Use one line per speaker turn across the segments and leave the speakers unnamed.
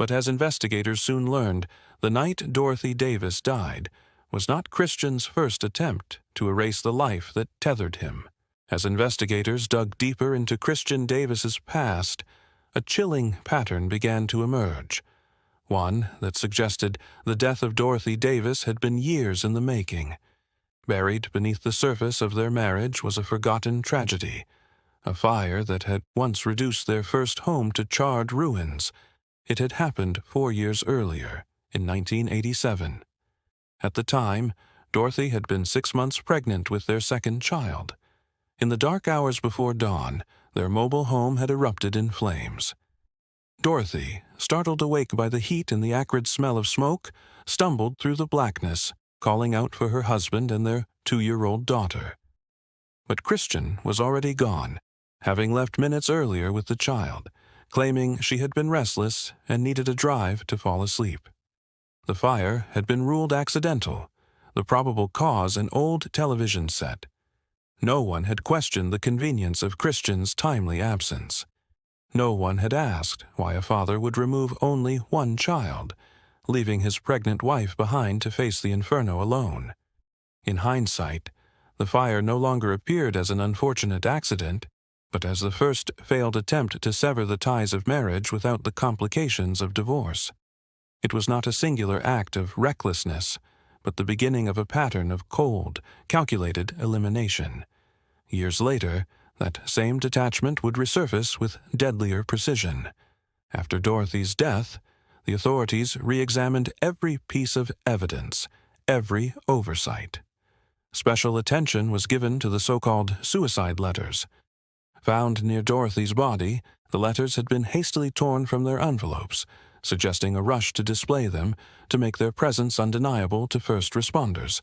But as investigators soon learned, the night Dorothy Davis died was not Christian's first attempt to erase the life that tethered him. As investigators dug deeper into Christian Davis's past, a chilling pattern began to emerge, one that suggested the death of Dorothy Davis had been years in the making. Buried beneath the surface of their marriage was a forgotten tragedy, a fire that had once reduced their first home to charred ruins. It had happened 4 years earlier, in 1987. At the time, Dorothy had been 6 months pregnant with their second child. In the dark hours before dawn, their mobile home had erupted in flames. Dorothy, startled awake by the heat and the acrid smell of smoke, stumbled through the blackness, calling out for her husband and their 2-year-old daughter. But Christian was already gone, having left minutes earlier with the child, claiming she had been restless and needed a drive to fall asleep. The fire had been ruled accidental, the probable cause an old television set. No one had questioned the convenience of Christian's timely absence. No one had asked why a father would remove only one child, leaving his pregnant wife behind to face the inferno alone. In hindsight, the fire no longer appeared as an unfortunate accident, but as the first failed attempt to sever the ties of marriage without the complications of divorce. It was not a singular act of recklessness, but the beginning of a pattern of cold, calculated elimination. Years later, that same detachment would resurface with deadlier precision. After Dorothy's death, the authorities re-examined every piece of evidence, every oversight. Special attention was given to the so-called suicide letters. Found near Dorothy's body, the letters had been hastily torn from their envelopes, suggesting a rush to display them to make their presence undeniable to first responders.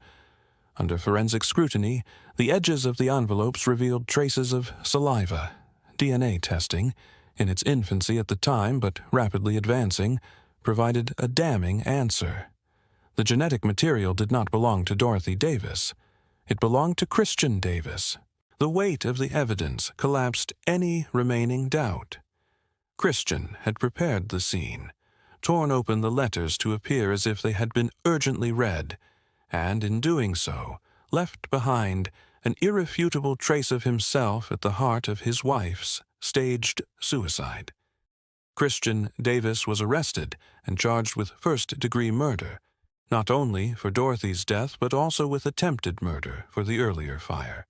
Under forensic scrutiny, the edges of the envelopes revealed traces of saliva. DNA testing, in its infancy at the time but rapidly advancing, provided a damning answer. The genetic material did not belong to Dorothy Davis. It belonged to Christian Davis. The weight of the evidence collapsed any remaining doubt. Christian had prepared the scene, torn open the letters to appear as if they had been urgently read, and in doing so, left behind an irrefutable trace of himself at the heart of his wife's staged suicide. Christian Davis was arrested and charged with first-degree murder, not only for Dorothy's death but also with attempted murder for the earlier fire.